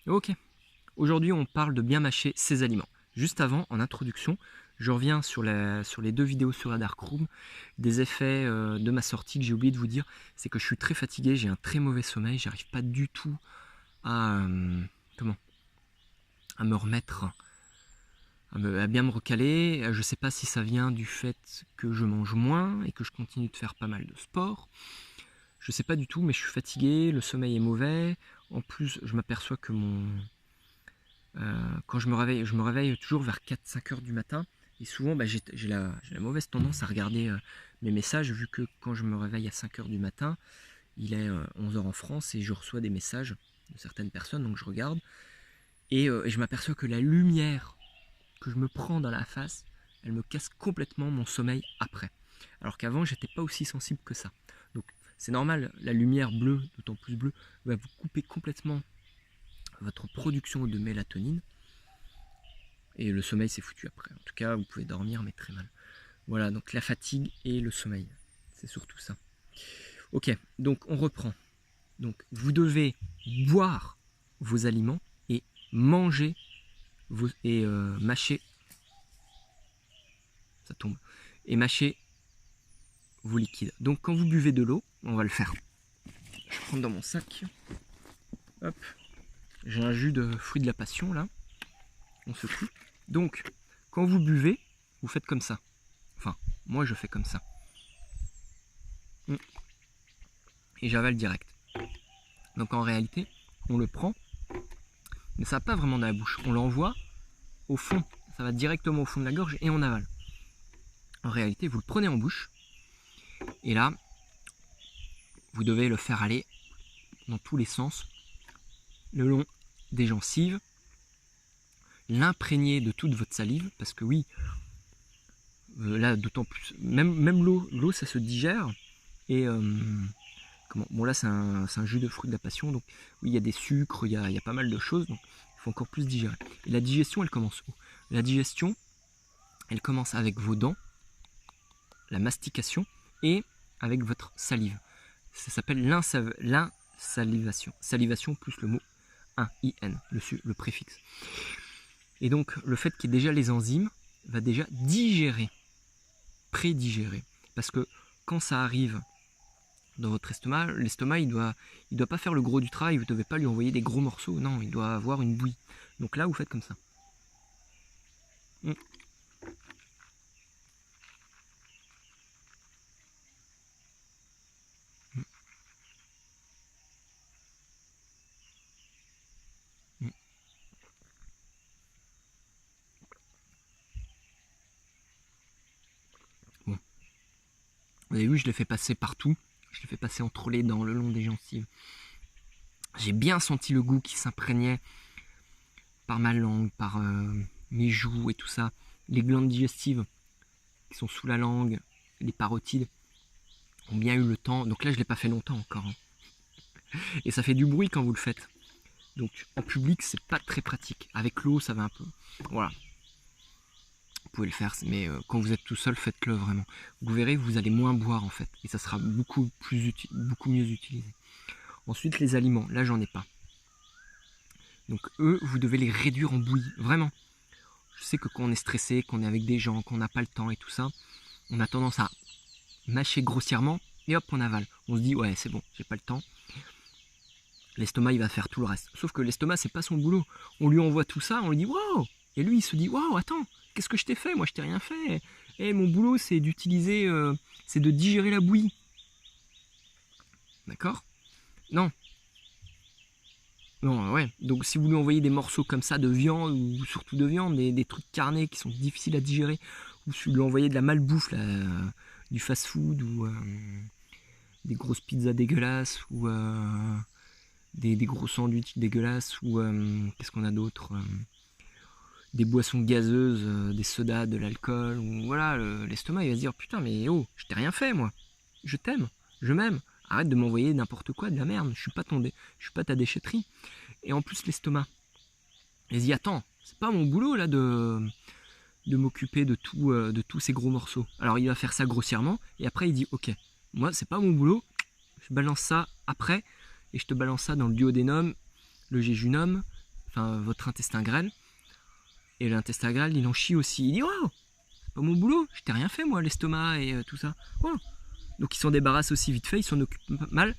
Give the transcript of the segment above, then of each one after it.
Ok, aujourd'hui on parle de bien mâcher ses aliments. Juste avant, en introduction, je reviens sur les 2 vidéos sur la Dark Room. Des effets de ma sortie que j'ai oublié de vous dire, c'est que je suis très fatigué, j'ai un très mauvais sommeil, j'arrive pas du tout à, comment, à me remettre, à bien me recaler. Je sais pas si ça vient du fait que je mange moins et que je continue de faire pas mal de sport. Je sais pas du tout, mais je suis fatigué, le sommeil est mauvais. En plus, je m'aperçois que quand je me réveille toujours vers 4-5 heures du matin. Et souvent, j'ai la mauvaise tendance à regarder mes messages, vu que quand je me réveille à 5 heures du matin, il est 11 heures en France et je reçois des messages de certaines personnes, donc je regarde. Et je m'aperçois que la lumière que je me prends dans la face, elle me casse complètement mon sommeil après. Alors qu'avant, j'étais pas aussi sensible que ça. Donc c'est normal, la lumière bleue, d'autant plus bleue, va vous couper complètement votre production de mélatonine. Et le sommeil c'est foutu après. En tout cas, vous pouvez dormir mais très mal. Voilà, donc la fatigue et le sommeil. C'est surtout ça. Ok, donc on reprend. Donc vous devez boire vos aliments et manger et mâcher. Ça tombe. Et mâcher vos liquides. Donc quand vous buvez de l'eau, on va le faire. Je prends dans mon sac. Hop. J'ai un jus de fruits de la passion là. On secoue. Donc quand vous buvez, vous faites comme ça. Enfin, moi je fais comme ça. Et j'avale direct. Donc en réalité, on le prend, mais ça va pas vraiment dans la bouche. On l'envoie au fond. Ça va directement au fond de la gorge et on avale. En réalité, vous le prenez en bouche. Et là, vous devez le faire aller dans tous les sens, le long des gencives, l'imprégner de toute votre salive, parce que oui, là d'autant plus, même l'eau ça se digère, et bon là c'est un jus de fruits de la passion, donc oui il y a des sucres, il y a pas mal de choses, donc il faut encore plus digérer. Et la digestion elle commence où? La digestion elle commence avec vos dents, la mastication, et avec votre salive. Ça s'appelle l'insalivation. Salivation plus le mot in, le préfixe. Et donc le fait qu'il y ait déjà les enzymes va déjà digérer, prédigérer. Parce que quand ça arrive dans votre estomac, l'estomac il doit pas faire le gros du travail, vous ne devez pas lui envoyer des gros morceaux, non, il doit avoir une bouillie. Donc là vous faites comme ça. Bon. Vous avez vu, je l'ai fait passer partout. Je l'ai fait passer entre les dents, le long des gencives. J'ai bien senti le goût qui s'imprégnait par ma langue, par mes joues et tout ça. Les glandes digestives qui sont sous la langue, les parotides, ont bien eu le temps. Donc là, je ne l'ai pas fait longtemps encore. Et ça fait du bruit quand vous le faites. Donc en public, c'est pas très pratique. Avec l'eau, ça va un peu. Voilà. Vous pouvez le faire, mais quand vous êtes tout seul, faites-le vraiment. Vous verrez, vous allez moins boire en fait. Et ça sera beaucoup mieux utilisé. Ensuite, les aliments. Là, j'en ai pas. Donc eux, vous devez les réduire en bouillie. Vraiment. Je sais que quand on est stressé, qu'on est avec des gens, qu'on n'a pas le temps et tout ça, on a tendance à mâcher grossièrement et hop, on avale. On se dit, ouais, c'est bon, j'ai pas le temps. L'estomac, il va faire tout le reste. Sauf que l'estomac, c'est pas son boulot. On lui envoie tout ça, on lui dit, waouh! Et lui, il se dit, waouh, attends, qu'est-ce que je t'ai fait? Moi, je t'ai rien fait. Et mon boulot, c'est d'utiliser, c'est de digérer la bouillie. D'accord? Non. Non, ouais. Donc, si vous lui envoyez des morceaux comme ça de viande, ou surtout de viande, des trucs carnés qui sont difficiles à digérer, ou si vous lui envoyez de la malbouffe, là, du fast-food, ou des grosses pizzas dégueulasses, ou des gros sandwichs dégueulasses, ou qu'est-ce qu'on a d'autre, des boissons gazeuses, des sodas, de l'alcool, ou voilà, l'estomac il va se dire putain mais oh, je t'ai rien fait moi, je t'aime, je m'aime, arrête de m'envoyer n'importe quoi, de la merde, je suis pas ta déchetterie. Et en plus l'estomac, il se dit attends, c'est pas mon boulot là de m'occuper de tous ces gros morceaux. Alors il va faire ça grossièrement, et après il dit ok, moi c'est pas mon boulot, je balance ça après, et je te balance ça dans le duodénum, le jéjunum, enfin votre intestin grêle. Et l'intestin grêle, il en chie aussi. Il dit, oh, c'est pas mon boulot, je t'ai rien fait moi, l'estomac et tout ça. Oh. Donc il s'en débarrasse aussi vite fait, il s'en occupe mal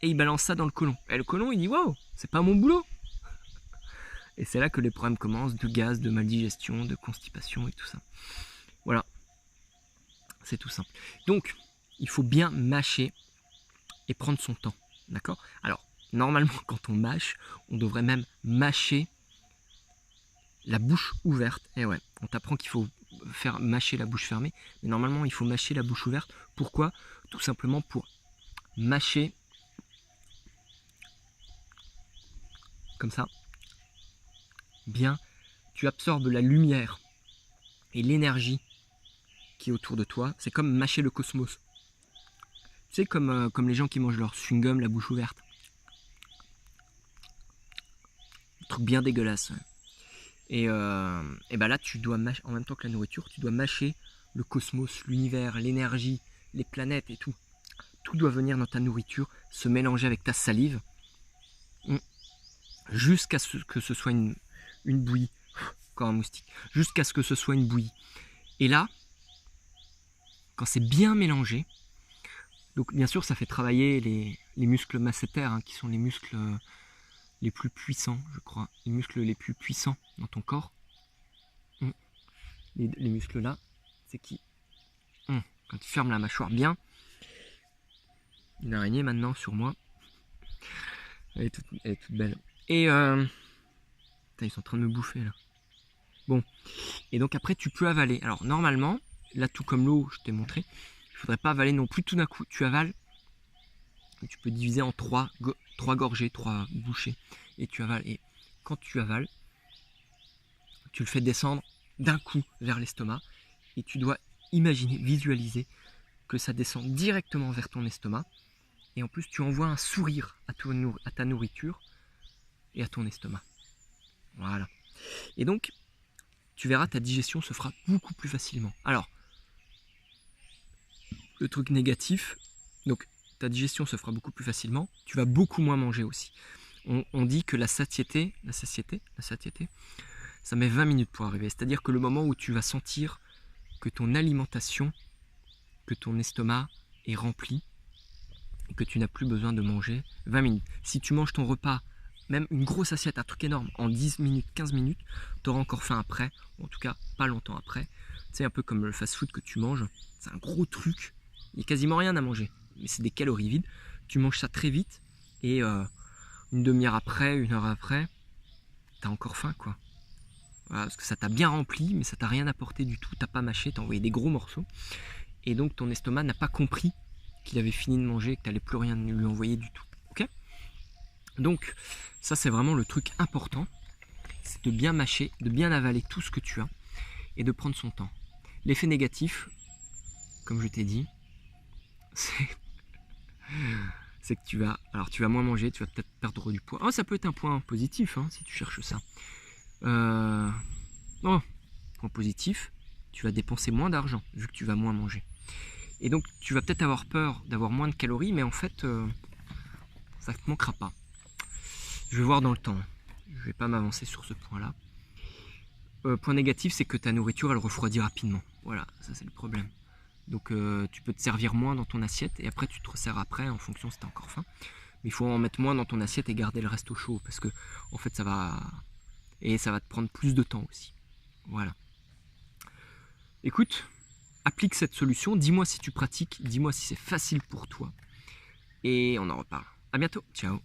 et il balance ça dans le côlon. Et le côlon, il dit, wow, c'est pas mon boulot. Et c'est là que les problèmes commencent, de gaz, de maldigestion, de constipation et tout ça. Voilà, c'est tout simple. Donc, il faut bien mâcher et prendre son temps, d'accord? Alors, normalement, quand on mâche, on devrait même mâcher la bouche ouverte. Et ouais, on t'apprend qu'il faut faire mâcher la bouche fermée, mais normalement, il faut mâcher la bouche ouverte. Pourquoi? Tout simplement pour mâcher comme ça. Bien, tu absorbes la lumière et l'énergie qui est autour de toi. C'est comme mâcher le cosmos. Tu sais, comme les gens qui mangent leur chewing-gum la bouche ouverte. Un truc bien dégueulasse. Et ben là, tu dois mâcher, en même temps que la nourriture, tu dois mâcher le cosmos, l'univers, l'énergie, les planètes et tout. Tout doit venir dans ta nourriture, se mélanger avec ta salive, jusqu'à ce que ce soit une bouillie. Encore un moustique. Jusqu'à ce que ce soit une bouillie. Et là, quand c'est bien mélangé, donc bien sûr ça fait travailler les muscles masséters, hein, qui sont les muscles les plus puissants, je crois. Les muscles les plus puissants dans ton corps. Les muscles là, c'est qui quand tu fermes la mâchoire bien. Une araignée maintenant sur moi. Elle est toute belle. Et ils sont en train de me bouffer là. Bon. Et donc après tu peux avaler. Alors normalement, là tout comme l'eau, je t'ai montré, il ne faudrait pas avaler non plus tout d'un coup. Tu avales. Et tu peux diviser en 3 gorgées, 3 bouchées. Et tu avales. Et quand tu avales, tu le fais descendre d'un coup vers l'estomac. Et tu dois imaginer, visualiser que ça descend directement vers ton estomac. Et en plus, tu envoies un sourire à ta nourriture et à ton estomac. Voilà. Et donc, tu verras, ta digestion se fera beaucoup plus facilement. Alors, le truc négatif, donc ta digestion se fera beaucoup plus facilement, tu vas beaucoup moins manger aussi. On dit que la satiété, ça met 20 minutes pour arriver. C'est-à-dire que le moment où tu vas sentir que ton alimentation, que ton estomac est rempli, et que tu n'as plus besoin de manger, 20 minutes. Si tu manges ton repas, même une grosse assiette, un truc énorme, en 10 minutes, 15 minutes, tu auras encore faim après, ou en tout cas pas longtemps après. C'est un peu comme le fast-food que tu manges, c'est un gros truc, il n'y a quasiment rien à manger, mais c'est des calories vides. Tu manges ça très vite, et une demi-heure après, une heure après, tu as encore faim, quoi. Voilà, parce que ça t'a bien rempli, mais ça t'a rien apporté du tout, t'as pas mâché, t'as envoyé des gros morceaux, et donc ton estomac n'a pas compris qu'il avait fini de manger, que tu n'allais plus rien lui envoyer du tout. Ok? Donc, ça c'est vraiment le truc important, c'est de bien mâcher, de bien avaler tout ce que tu as et de prendre son temps. L'effet négatif, comme je t'ai dit, c'est que tu vas moins manger, tu vas peut-être perdre du poids. Oh, ça peut être un point positif, hein, si tu cherches ça. Oh, point positif, tu vas dépenser moins d'argent vu que tu vas moins manger. Et donc tu vas peut-être avoir peur d'avoir moins de calories, mais en fait ça ne te manquera pas. Je vais voir dans le temps, je ne vais pas m'avancer sur ce point là. Point négatif, c'est que ta nourriture elle refroidit rapidement. Voilà, ça c'est le problème. Donc tu peux te servir moins dans ton assiette et après tu te resserres après en fonction si tu as encore faim. Mais il faut en mettre moins dans ton assiette et garder le reste au chaud parce que en fait ça va te prendre plus de temps aussi. Voilà. Écoute, applique cette solution, dis-moi si tu pratiques, dis-moi si c'est facile pour toi. Et on en reparle. À bientôt, ciao.